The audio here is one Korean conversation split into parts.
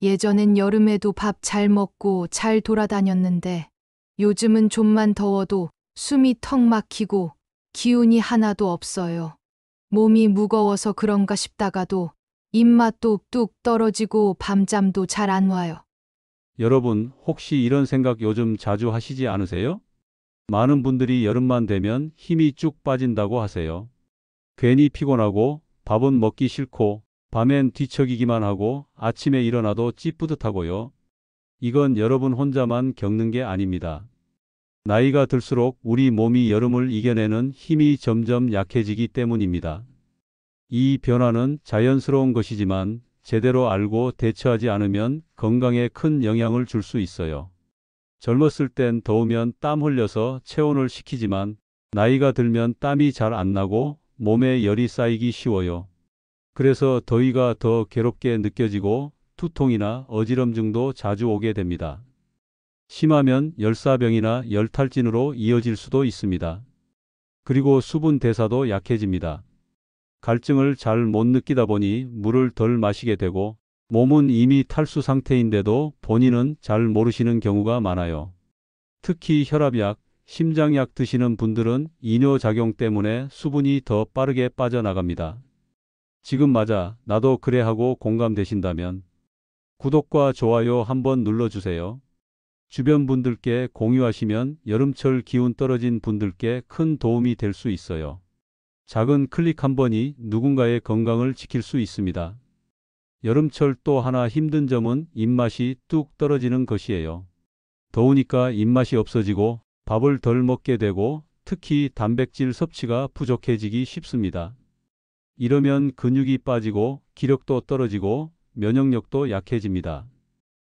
예전엔 여름에도 밥 잘 먹고 잘 돌아다녔는데 요즘은 좀만 더워도 숨이 턱 막히고 기운이 하나도 없어요. 몸이 무거워서 그런가 싶다가도 입맛도 뚝 떨어지고 밤잠도 잘 안 와요. 여러분, 혹시 이런 생각 요즘 자주 하시지 않으세요? 많은 분들이 여름만 되면 힘이 쭉 빠진다고 하세요. 괜히 피곤하고 밥은 먹기 싫고 밤엔 뒤척이기만 하고 아침에 일어나도 찌뿌듯하고요. 이건 여러분 혼자만 겪는 게 아닙니다. 나이가 들수록 우리 몸이 여름을 이겨내는 힘이 점점 약해지기 때문입니다. 이 변화는 자연스러운 것이지만 제대로 알고 대처하지 않으면 건강에 큰 영향을 줄 수 있어요. 젊었을 땐 더우면 땀 흘려서 체온을 식히지만 나이가 들면 땀이 잘 안 나고 몸에 열이 쌓이기 쉬워요. 그래서 더위가 더 괴롭게 느껴지고 두통이나 어지럼증도 자주 오게 됩니다. 심하면 열사병이나 열탈진으로 이어질 수도 있습니다. 그리고 수분 대사도 약해집니다. 갈증을 잘 못 느끼다 보니 물을 덜 마시게 되고 몸은 이미 탈수 상태인데도 본인은 잘 모르시는 경우가 많아요. 특히 혈압약, 심장약 드시는 분들은 이뇨작용 때문에 수분이 더 빠르게 빠져나갑니다. 지금 맞아, 나도 그래 하고 공감되신다면 구독과 좋아요 한번 눌러주세요. 주변 분들께 공유하시면 여름철 기운 떨어진 분들께 큰 도움이 될 수 있어요. 작은 클릭 한 번이 누군가의 건강을 지킬 수 있습니다. 여름철 또 하나 힘든 점은 입맛이 뚝 떨어지는 것이에요. 더우니까 입맛이 없어지고 밥을 덜 먹게 되고 특히 단백질 섭취가 부족해지기 쉽습니다. 이러면 근육이 빠지고 기력도 떨어지고 면역력도 약해집니다.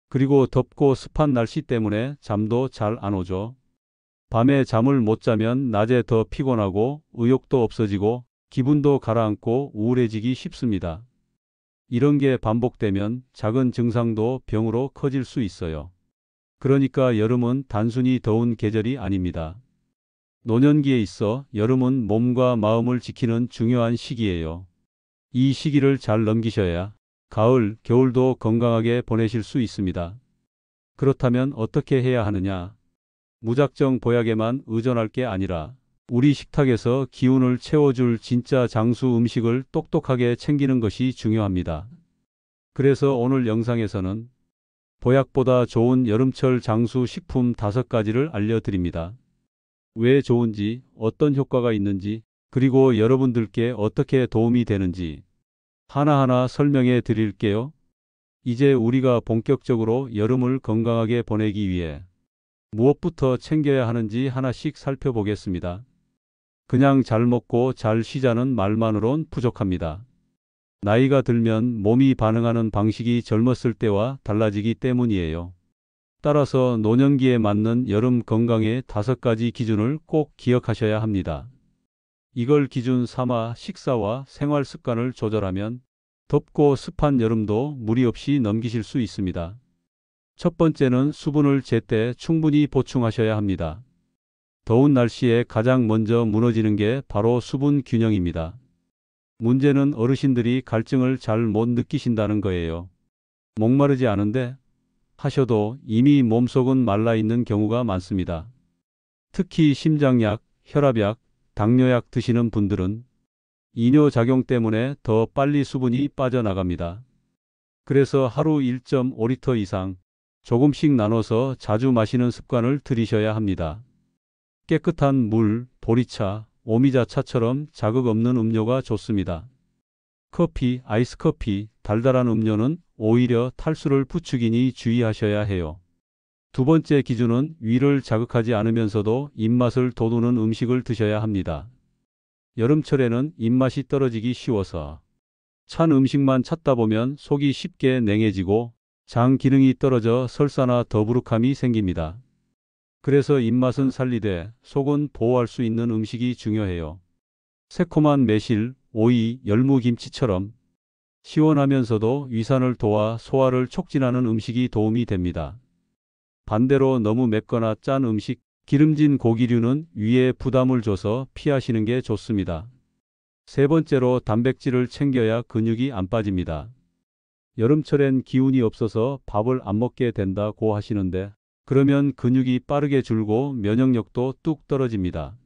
그리고 덥고 습한 날씨 때문에 잠도 잘 안 오죠. 밤에 잠을 못 자면 낮에 더 피곤하고 의욕도 없어지고 기분도 가라앉고 우울해지기 쉽습니다. 이런 게 반복되면 작은 증상도 병으로 커질 수 있어요. 그러니까 여름은 단순히 더운 계절이 아닙니다. 노년기에 있어 여름은 몸과 마음을 지키는 중요한 시기예요. 이 시기를 잘 넘기셔야 가을, 겨울도 건강하게 보내실 수 있습니다. 그렇다면 어떻게 해야 하느냐? 무작정 보약에만 의존할 게 아니라 우리 식탁에서 기운을 채워줄 진짜 장수 음식을 똑똑하게 챙기는 것이 중요합니다. 그래서 오늘 영상에서는 보약보다 좋은 여름철 장수 식품 5가지를 알려드립니다. 왜 좋은지, 어떤 효과가 있는지, 그리고 여러분들께 어떻게 도움이 되는지 하나하나 설명해 드릴게요. 이제 우리가 본격적으로 여름을 건강하게 보내기 위해 무엇부터 챙겨야 하는지 하나씩 살펴보겠습니다. 그냥 잘 먹고 잘 쉬자는 말만으론 부족합니다. 나이가 들면 몸이 반응하는 방식이 젊었을 때와 달라지기 때문이에요. 따라서 노년기에 맞는 여름 건강의 5가지 기준을 꼭 기억하셔야 합니다. 이걸 기준 삼아 식사와 생활 습관을 조절하면 덥고 습한 여름도 무리 없이 넘기실 수 있습니다. 첫 번째는 수분을 제때 충분히 보충하셔야 합니다. 더운 날씨에 가장 먼저 무너지는 게 바로 수분 균형입니다. 문제는 어르신들이 갈증을 잘 못 느끼신다는 거예요. 목마르지 않은데 하셔도 이미 몸속은 말라있는 경우가 많습니다. 특히 심장약, 혈압약, 당뇨약 드시는 분들은 이뇨작용 때문에 더 빨리 수분이 빠져나갑니다. 그래서 하루 1.5리터 이상 조금씩 나눠서 자주 마시는 습관을 들이셔야 합니다. 깨끗한 물, 보리차, 오미자차처럼 자극 없는 음료가 좋습니다. 커피, 아이스커피, 달달한 음료는 오히려 탈수를 부추기니 주의하셔야 해요. 두 번째 기준은 위를 자극하지 않으면서도 입맛을 돋우는 음식을 드셔야 합니다. 여름철에는 입맛이 떨어지기 쉬워서 찬 음식만 찾다 보면 속이 쉽게 냉해지고 장 기능이 떨어져 설사나 더부룩함이 생깁니다. 그래서 입맛은 살리되 속은 보호할 수 있는 음식이 중요해요. 새콤한 매실, 오이, 열무김치처럼 시원하면서도 위산을 도와 소화를 촉진하는 음식이 도움이 됩니다. 반대로 너무 맵거나 짠 음식, 기름진 고기류는 위에 부담을 줘서 피하시는 게 좋습니다. 세 번째로 단백질을 챙겨야 근육이 안 빠집니다. 여름철엔 기운이 없어서 밥을 안 먹게 된다고 하시는데 그러면 근육이 빠르게 줄고 면역력도 뚝 떨어집니다.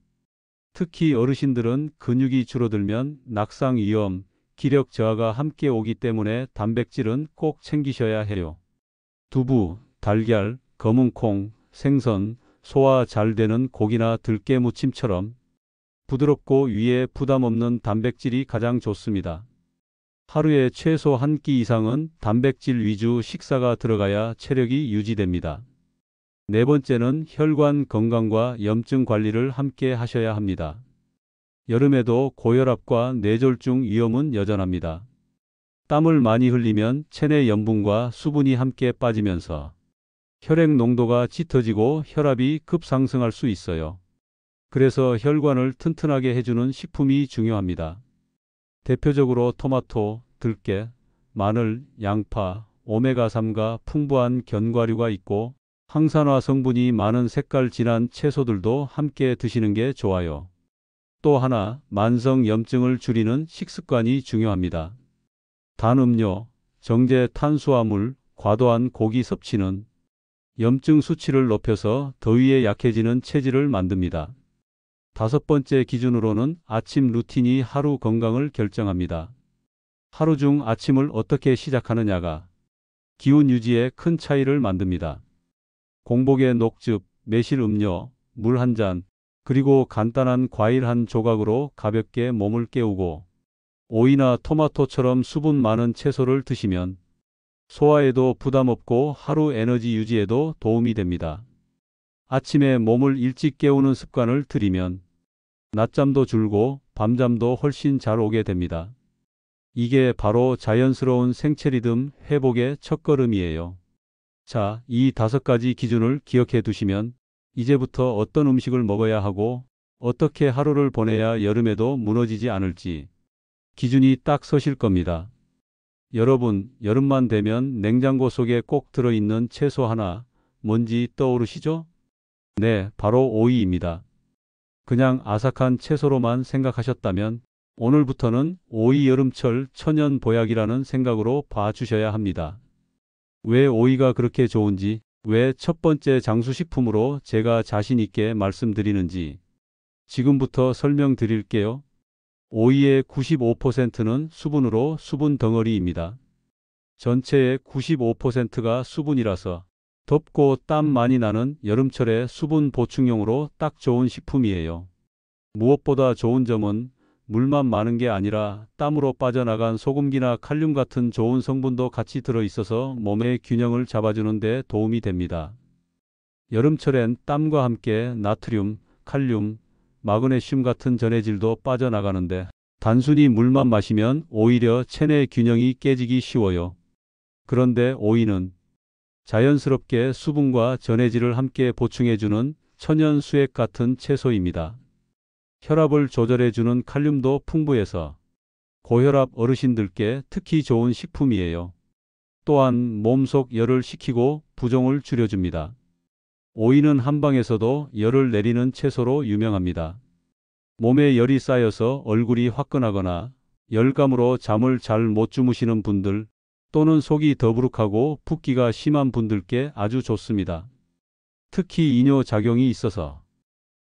특히 어르신들은 근육이 줄어들면 낙상 위험, 기력 저하가 함께 오기 때문에 단백질은 꼭 챙기셔야 해요. 두부, 달걀, 검은 콩, 생선, 소화 잘 되는 고기나 들깨 무침처럼 부드럽고 위에 부담 없는 단백질이 가장 좋습니다. 하루에 최소 한 끼 이상은 단백질 위주 식사가 들어가야 체력이 유지됩니다. 네 번째는 혈관 건강과 염증 관리를 함께 하셔야 합니다. 여름에도 고혈압과 뇌졸중 위험은 여전합니다. 땀을 많이 흘리면 체내 염분과 수분이 함께 빠지면서 혈액 농도가 짙어지고 혈압이 급상승할 수 있어요. 그래서 혈관을 튼튼하게 해주는 식품이 중요합니다. 대표적으로 토마토, 들깨, 마늘, 양파, 오메가3가 풍부한 견과류가 있고 항산화 성분이 많은 색깔 진한 채소들도 함께 드시는 게 좋아요. 또 하나, 만성 염증을 줄이는 식습관이 중요합니다. 단 음료, 정제 탄수화물, 과도한 고기 섭취는 염증 수치를 높여서 더위에 약해지는 체질을 만듭니다. 다섯 번째 기준으로는 아침 루틴이 하루 건강을 결정합니다. 하루 중 아침을 어떻게 시작하느냐가 기운 유지에 큰 차이를 만듭니다. 공복에 녹즙, 매실 음료, 물 한 잔, 그리고 간단한 과일 한 조각으로 가볍게 몸을 깨우고 오이나 토마토처럼 수분 많은 채소를 드시면 소화에도 부담 없고 하루 에너지 유지에도 도움이 됩니다. 아침에 몸을 일찍 깨우는 습관을 들이면 낮잠도 줄고 밤잠도 훨씬 잘 오게 됩니다. 이게 바로 자연스러운 생체 리듬 회복의 첫걸음이에요. 자, 이 5가지 기준을 기억해 두시면 이제부터 어떤 음식을 먹어야 하고 어떻게 하루를 보내야 여름에도 무너지지 않을지 기준이 딱 서실 겁니다. 여러분, 여름만 되면 냉장고 속에 꼭 들어있는 채소 하나, 뭔지 떠오르시죠? 네, 바로 오이입니다. 그냥 아삭한 채소로만 생각하셨다면 오늘부터는 오이 여름철 천연 보약이라는 생각으로 봐주셔야 합니다. 왜 오이가 그렇게 좋은지, 왜 첫 번째 장수식품으로 제가 자신 있게 말씀드리는지 지금부터 설명드릴게요. 오이의 95%는 수분으로 수분 덩어리입니다. 전체의 95%가 수분이라서 덥고 땀 많이 나는 여름철에 수분 보충용으로 딱 좋은 식품이에요. 무엇보다 좋은 점은 물만 많은 게 아니라 땀으로 빠져나간 소금기나 칼륨 같은 좋은 성분도 같이 들어있어서 몸의 균형을 잡아주는 데 도움이 됩니다. 여름철엔 땀과 함께 나트륨, 칼륨, 마그네슘 같은 전해질도 빠져나가는데 단순히 물만 마시면 오히려 체내 균형이 깨지기 쉬워요. 그런데 오이는 자연스럽게 수분과 전해질을 함께 보충해주는 천연 수액 같은 채소입니다. 혈압을 조절해주는 칼륨도 풍부해서 고혈압 어르신들께 특히 좋은 식품이에요. 또한 몸속 열을 식히고 부종을 줄여줍니다. 오이는 한방에서도 열을 내리는 채소로 유명합니다. 몸에 열이 쌓여서 얼굴이 화끈하거나 열감으로 잠을 잘 못 주무시는 분들 또는 속이 더부룩하고 붓기가 심한 분들께 아주 좋습니다. 특히 이뇨작용이 있어서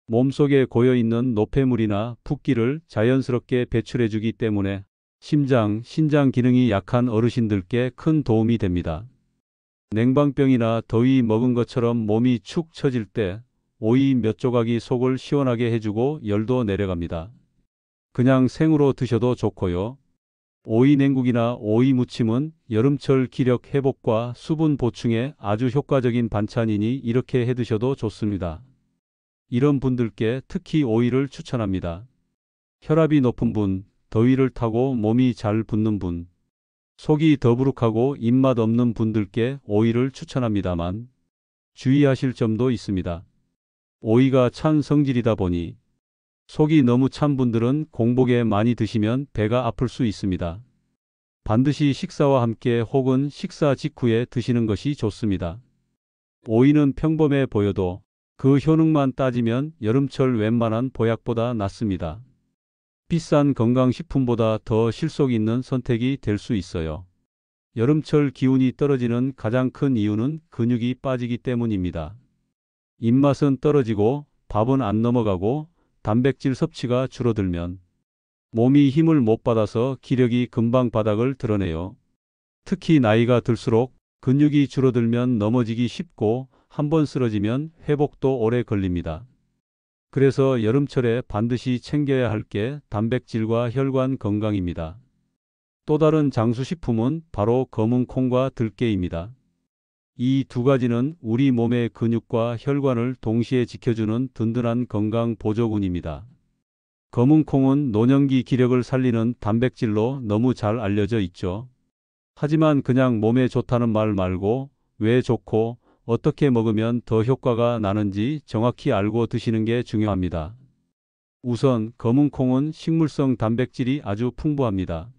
몸속에 고여있는 노폐물이나 붓기를 자연스럽게 배출해주기 때문에 심장, 신장 기능이 약한 어르신들께 큰 도움이 됩니다. 냉방병이나 더위 먹은 것처럼 몸이 축 처질 때 오이 몇 조각이 속을 시원하게 해주고 열도 내려갑니다. 그냥 생으로 드셔도 좋고요. 오이 냉국이나 오이 무침은 여름철 기력 회복과 수분 보충에 아주 효과적인 반찬이니 이렇게 해 드셔도 좋습니다. 이런 분들께 특히 오이를 추천합니다. 혈압이 높은 분, 더위를 타고 몸이 잘 붓는 분, 속이 더부룩하고 입맛 없는 분들께 오이를 추천합니다만 주의하실 점도 있습니다. 오이가 찬 성질이다 보니 속이 너무 찬 분들은 공복에 많이 드시면 배가 아플 수 있습니다. 반드시 식사와 함께 혹은 식사 직후에 드시는 것이 좋습니다. 오이는 평범해 보여도 그 효능만 따지면 여름철 웬만한 보약보다 낫습니다. 비싼 건강식품보다 더 실속 있는 선택이 될 수 있어요. 여름철 기운이 떨어지는 가장 큰 이유는 근육이 빠지기 때문입니다. 입맛은 떨어지고 밥은 안 넘어가고 단백질 섭취가 줄어들면 몸이 힘을 못 받아서 기력이 금방 바닥을 드러내요. 특히 나이가 들수록 근육이 줄어들면 넘어지기 쉽고 한번 쓰러지면 회복도 오래 걸립니다. 그래서 여름철에 반드시 챙겨야 할 게 단백질과 혈관 건강입니다. 또 다른 장수식품은 바로 검은 콩과 들깨입니다. 이 두 가지는 우리 몸의 근육과 혈관을 동시에 지켜주는 든든한 건강 보조군입니다. 검은 콩은 노년기 기력을 살리는 단백질로 너무 잘 알려져 있죠. 하지만 그냥 몸에 좋다는 말 말고 왜 좋고 어떻게 먹으면 더 효과가 나는지 정확히 알고 드시는 게 중요합니다. 우선 검은 콩은 식물성 단백질이 아주 풍부합니다.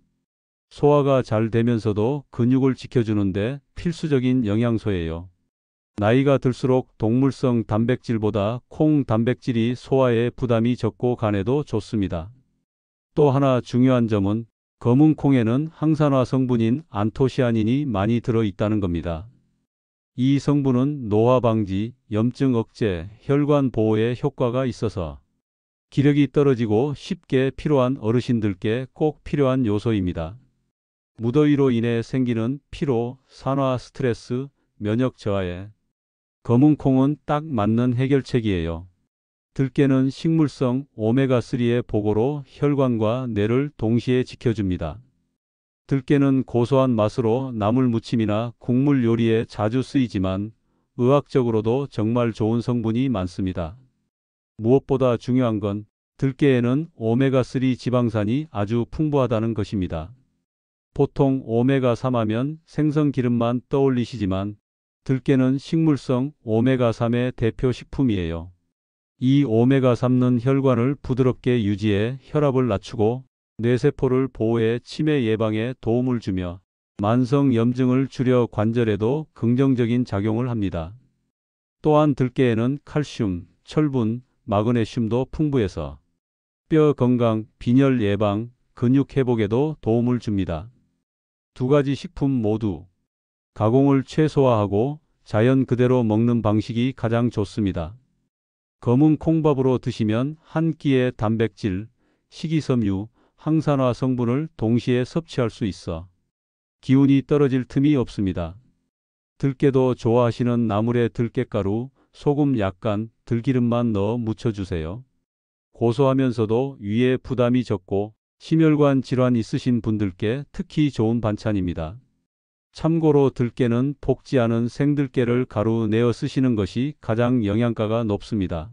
소화가 잘 되면서도 근육을 지켜주는데 필수적인 영양소예요. 나이가 들수록 동물성 단백질보다 콩 단백질이 소화에 부담이 적고 간에도 좋습니다. 또 하나 중요한 점은 검은 콩에는 항산화 성분인 안토시아닌이 많이 들어있다는 겁니다. 이 성분은 노화 방지, 염증 억제, 혈관 보호에 효과가 있어서 기력이 떨어지고 쉽게 피로한 어르신들께 꼭 필요한 요소입니다. 무더위로 인해 생기는 피로, 산화, 스트레스, 면역 저하에 검은 콩은 딱 맞는 해결책이에요. 들깨는 식물성 오메가3의 보고로 혈관과 뇌를 동시에 지켜줍니다. 들깨는 고소한 맛으로 나물 무침이나 국물 요리에 자주 쓰이지만 의학적으로도 정말 좋은 성분이 많습니다. 무엇보다 중요한 건 들깨에는 오메가3 지방산이 아주 풍부하다는 것입니다. 보통 오메가3 하면 생선기름만 떠올리시지만 들깨는 식물성 오메가3의 대표 식품이에요. 이 오메가3는 혈관을 부드럽게 유지해 혈압을 낮추고 뇌세포를 보호해 치매 예방에 도움을 주며 만성 염증을 줄여 관절에도 긍정적인 작용을 합니다. 또한 들깨에는 칼슘, 철분, 마그네슘도 풍부해서 뼈 건강, 빈혈 예방, 근육 회복에도 도움을 줍니다. 두 가지 식품 모두 가공을 최소화하고 자연 그대로 먹는 방식이 가장 좋습니다. 검은 콩밥으로 드시면 한 끼의 단백질, 식이섬유, 항산화 성분을 동시에 섭취할 수 있어 기운이 떨어질 틈이 없습니다. 들깨도 좋아하시는 나물에 들깨가루, 소금 약간, 들기름만 넣어 무쳐주세요. 고소하면서도 위에 부담이 적고 심혈관 질환 있으신 분들께 특히 좋은 반찬입니다. 참고로 들깨는 볶지 않은 생들깨를 가루 내어 쓰시는 것이 가장 영양가가 높습니다.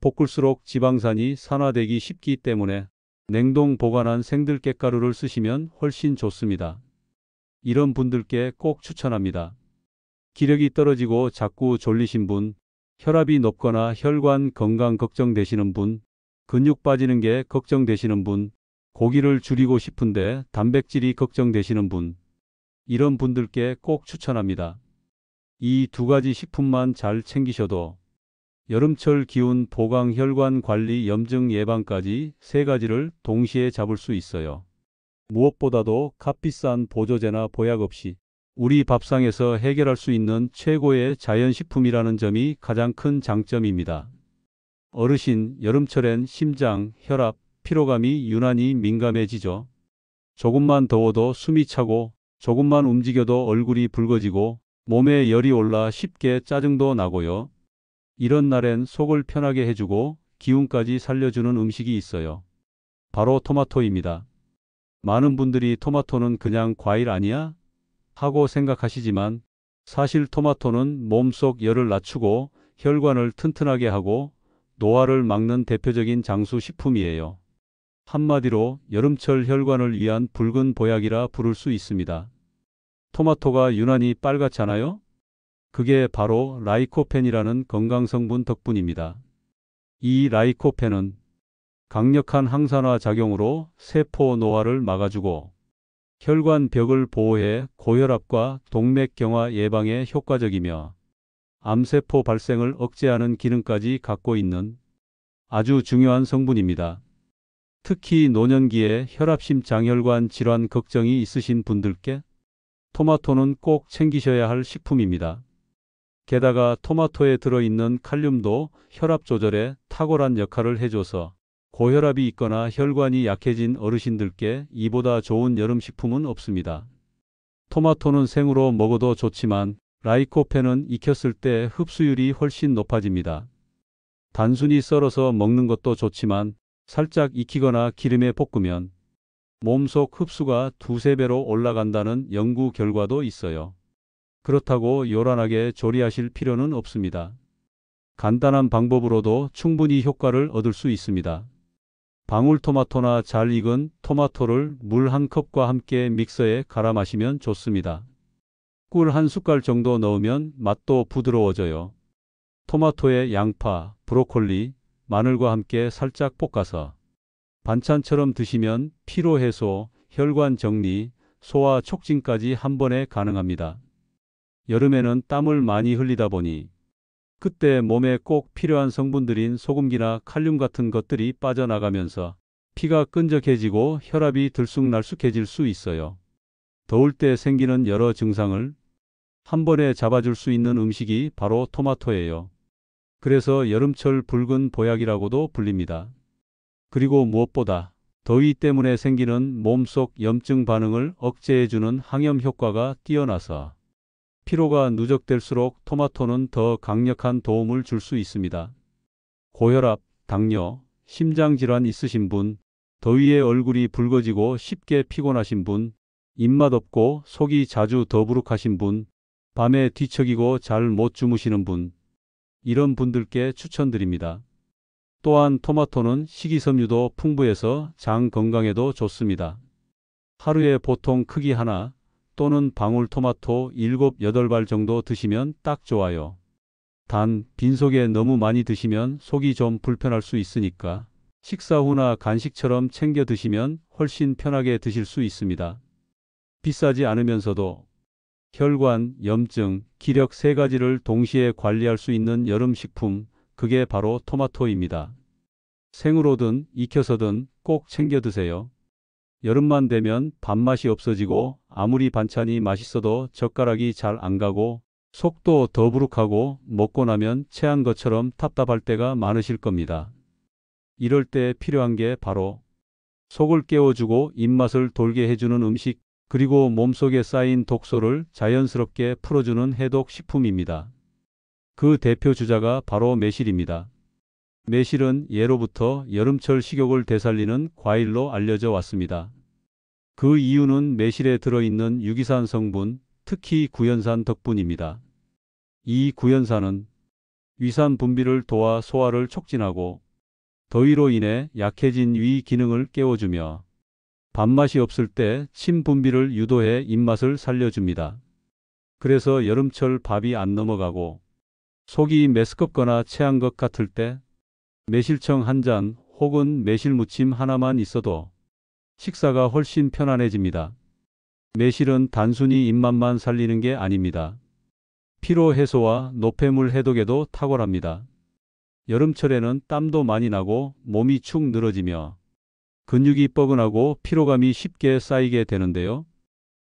볶을수록 지방산이 산화되기 쉽기 때문에 냉동 보관한 생들깨 가루를 쓰시면 훨씬 좋습니다. 이런 분들께 꼭 추천합니다. 기력이 떨어지고 자꾸 졸리신 분, 혈압이 높거나 혈관 건강 걱정되시는 분, 근육 빠지는 게 걱정되시는 분, 고기를 줄이고 싶은데 단백질이 걱정되시는 분, 이런 분들께 꼭 추천합니다. 이 두 가지 식품만 잘 챙기셔도 여름철 기운 보강 혈관 관리 염증 예방까지 세 가지를 동시에 잡을 수 있어요. 무엇보다도 값비싼 보조제나 보약 없이 우리 밥상에서 해결할 수 있는 최고의 자연식품이라는 점이 가장 큰 장점입니다. 어르신, 여름철엔 심장, 혈압, 피로감이 유난히 민감해지죠. 조금만 더워도 숨이 차고 조금만 움직여도 얼굴이 붉어지고 몸에 열이 올라 쉽게 짜증도 나고요. 이런 날엔 속을 편하게 해주고 기운까지 살려주는 음식이 있어요. 바로 토마토입니다. 많은 분들이 토마토는 그냥 과일 아니야? 하고 생각하시지만 사실 토마토는 몸속 열을 낮추고 혈관을 튼튼하게 하고 노화를 막는 대표적인 장수 식품이에요. 한마디로 여름철 혈관을 위한 붉은 보약이라 부를 수 있습니다. 토마토가 유난히 빨갛잖아요? 그게 바로 라이코펜이라는 건강성분 덕분입니다. 이 라이코펜은 강력한 항산화 작용으로 세포 노화를 막아주고 혈관 벽을 보호해 고혈압과 동맥경화 예방에 효과적이며 암세포 발생을 억제하는 기능까지 갖고 있는 아주 중요한 성분입니다. 특히 노년기에 혈압심장혈관 질환 걱정이 있으신 분들께 토마토는 꼭 챙기셔야 할 식품입니다. 게다가 토마토에 들어있는 칼륨도 혈압 조절에 탁월한 역할을 해줘서 고혈압이 있거나 혈관이 약해진 어르신들께 이보다 좋은 여름 식품은 없습니다. 토마토는 생으로 먹어도 좋지만 라이코펜은 익혔을 때 흡수율이 훨씬 높아집니다. 단순히 썰어서 먹는 것도 좋지만 살짝 익히거나 기름에 볶으면 몸속 흡수가 두세 배로 올라간다는 연구 결과도 있어요. 그렇다고 요란하게 조리하실 필요는 없습니다. 간단한 방법으로도 충분히 효과를 얻을 수 있습니다. 방울토마토나 잘 익은 토마토를 물 한 컵과 함께 믹서에 갈아 마시면 좋습니다. 꿀 한 숟갈 정도 넣으면 맛도 부드러워져요. 토마토에 양파, 브로콜리, 마늘과 함께 살짝 볶아서 반찬처럼 드시면 피로 해소, 혈관 정리, 소화 촉진까지 한 번에 가능합니다. 여름에는 땀을 많이 흘리다 보니 그때 몸에 꼭 필요한 성분들인 소금기나 칼륨 같은 것들이 빠져나가면서 피가 끈적해지고 혈압이 들쑥날쑥해질 수 있어요. 더울 때 생기는 여러 증상을 한 번에 잡아줄 수 있는 음식이 바로 토마토예요. 그래서 여름철 붉은 보약이라고도 불립니다. 그리고 무엇보다 더위 때문에 생기는 몸속 염증 반응을 억제해주는 항염 효과가 뛰어나서 피로가 누적될수록 토마토는 더 강력한 도움을 줄 수 있습니다. 고혈압, 당뇨, 심장질환 있으신 분, 더위에 얼굴이 붉어지고 쉽게 피곤하신 분, 입맛 없고 속이 자주 더부룩하신 분, 밤에 뒤척이고 잘 못 주무시는 분, 이런 분들께 추천드립니다. 또한 토마토는 식이섬유도 풍부해서 장 건강에도 좋습니다. 하루에 보통 크기 하나 또는 방울토마토 7, 8발 정도 드시면 딱 좋아요. 단, 빈속에 너무 많이 드시면 속이 좀 불편할 수 있으니까 식사 후나 간식처럼 챙겨 드시면 훨씬 편하게 드실 수 있습니다. 비싸지 않으면서도 혈관, 염증, 기력 세 가지를 동시에 관리할 수 있는 여름 식품, 그게 바로 토마토입니다. 생으로든 익혀서든 꼭 챙겨 드세요. 여름만 되면 밥맛이 없어지고 아무리 반찬이 맛있어도 젓가락이 잘 안 가고 속도 더부룩하고 먹고 나면 체한 것처럼 답답할 때가 많으실 겁니다. 이럴 때 필요한 게 바로 속을 깨워주고 입맛을 돌게 해주는 음식, 그리고 몸속에 쌓인 독소를 자연스럽게 풀어주는 해독 식품입니다. 그 대표 주자가 바로 매실입니다. 매실은 예로부터 여름철 식욕을 되살리는 과일로 알려져 왔습니다. 그 이유는 매실에 들어있는 유기산 성분, 특히 구연산 덕분입니다. 이 구연산은 위산 분비를 도와 소화를 촉진하고 더위로 인해 약해진 위 기능을 깨워주며 밥맛이 없을 때 침 분비를 유도해 입맛을 살려줍니다. 그래서 여름철 밥이 안 넘어가고 속이 메스껍거나 체한 것 같을 때 매실청 한 잔 혹은 매실무침 하나만 있어도 식사가 훨씬 편안해집니다. 매실은 단순히 입맛만 살리는 게 아닙니다. 피로 해소와 노폐물 해독에도 탁월합니다. 여름철에는 땀도 많이 나고 몸이 축 늘어지며 근육이 뻐근하고 피로감이 쉽게 쌓이게 되는데요.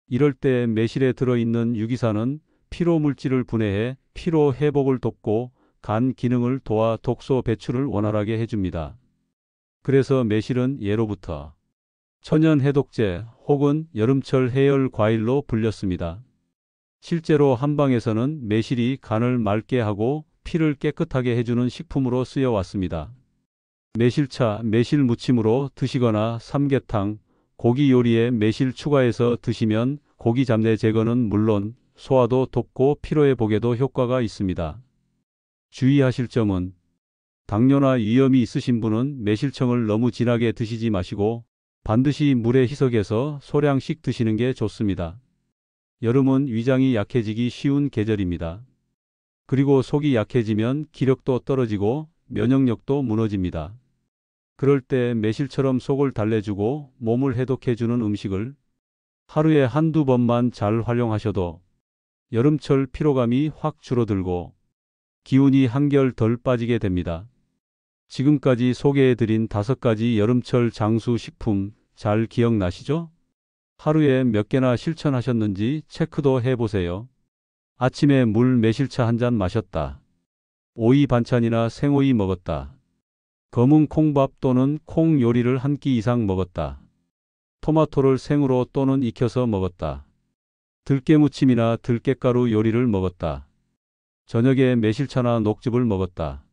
이럴 때 매실에 들어있는 유기산은 피로 물질을 분해해 피로 회복을 돕고 간 기능을 도와 독소 배출을 원활하게 해줍니다. 그래서 매실은 예로부터 천연 해독제 혹은 여름철 해열 과일로 불렸습니다. 실제로 한방에서는 매실이 간을 맑게 하고 피를 깨끗하게 해주는 식품으로 쓰여왔습니다. 매실차, 매실무침으로 드시거나 삼계탕, 고기 요리에 매실 추가해서 드시면 고기 잡내 제거는 물론 소화도 돕고 피로회복에도 효과가 있습니다. 주의하실 점은 당뇨나 위염이 있으신 분은 매실청을 너무 진하게 드시지 마시고 반드시 물에 희석해서 소량씩 드시는 게 좋습니다. 여름은 위장이 약해지기 쉬운 계절입니다. 그리고 속이 약해지면 기력도 떨어지고 면역력도 무너집니다. 그럴 때 매실처럼 속을 달래주고 몸을 해독해주는 음식을 하루에 한두 번만 잘 활용하셔도 여름철 피로감이 확 줄어들고 기운이 한결 덜 빠지게 됩니다. 지금까지 소개해드린 5가지 여름철 장수 식품 잘 기억나시죠? 하루에 몇 개나 실천하셨는지 체크도 해보세요. 아침에 물 매실차 한 잔 마셨다. 오이 반찬이나 생오이 먹었다. 검은 콩밥 또는 콩 요리를 한 끼 이상 먹었다. 토마토를 생으로 또는 익혀서 먹었다. 들깨무침이나 들깨가루 요리를 먹었다. 저녁에 매실차나 녹즙을 먹었다.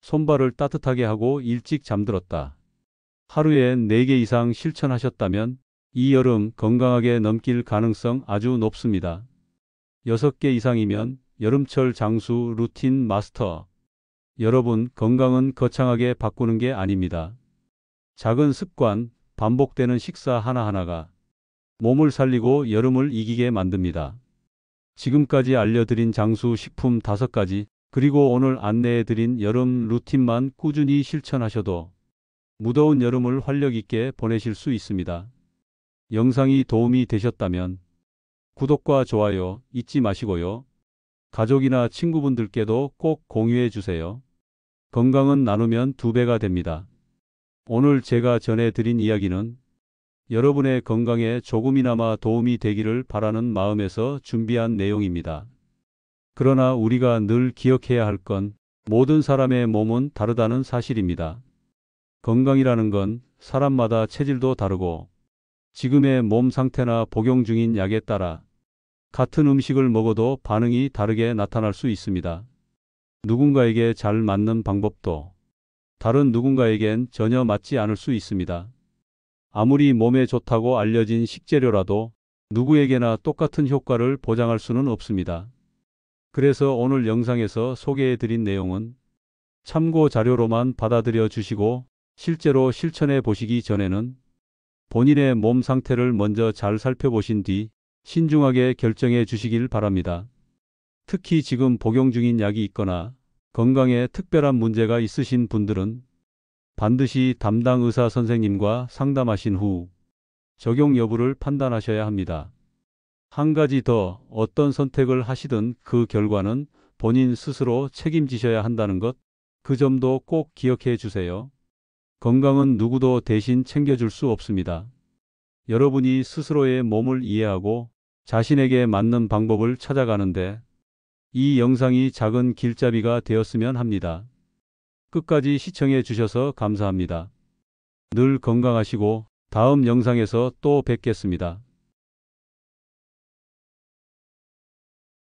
손발을 따뜻하게 하고 일찍 잠들었다. 하루에 4개 이상 실천하셨다면 이 여름 건강하게 넘길 가능성 아주 높습니다. 6개 이상이면 여름철 장수 루틴 마스터. 여러분, 건강은 거창하게 바꾸는 게 아닙니다. 작은 습관, 반복되는 식사 하나하나가 몸을 살리고 여름을 이기게 만듭니다. 지금까지 알려드린 장수 식품 5가지, 그리고 오늘 안내해드린 여름 루틴만 꾸준히 실천하셔도 무더운 여름을 활력 있게 보내실 수 있습니다. 영상이 도움이 되셨다면 구독과 좋아요 잊지 마시고요. 가족이나 친구분들께도 꼭 공유해 주세요. 건강은 나누면 2배가 됩니다. 오늘 제가 전해드린 이야기는 여러분의 건강에 조금이나마 도움이 되기를 바라는 마음에서 준비한 내용입니다. 그러나 우리가 늘 기억해야 할 건 모든 사람의 몸은 다르다는 사실입니다. 건강이라는 건 사람마다 체질도 다르고 지금의 몸 상태나 복용 중인 약에 따라 같은 음식을 먹어도 반응이 다르게 나타날 수 있습니다. 누군가에게 잘 맞는 방법도 다른 누군가에겐 전혀 맞지 않을 수 있습니다. 아무리 몸에 좋다고 알려진 식재료라도 누구에게나 똑같은 효과를 보장할 수는 없습니다. 그래서 오늘 영상에서 소개해드린 내용은 참고 자료로만 받아들여 주시고 실제로 실천해 보시기 전에는 본인의 몸 상태를 먼저 잘 살펴보신 뒤 신중하게 결정해 주시길 바랍니다. 특히 지금 복용 중인 약이 있거나 건강에 특별한 문제가 있으신 분들은 반드시 담당 의사 선생님과 상담하신 후 적용 여부를 판단하셔야 합니다. 한 가지 더, 어떤 선택을 하시든 그 결과는 본인 스스로 책임지셔야 한다는 것, 그 점도 꼭 기억해 주세요. 건강은 누구도 대신 챙겨줄 수 없습니다. 여러분이 스스로의 몸을 이해하고 자신에게 맞는 방법을 찾아가는데 이 영상이 작은 길잡이가 되었으면 합니다. 끝까지 시청해 주셔서 감사합니다. 늘 건강하시고 다음 영상에서 또 뵙겠습니다.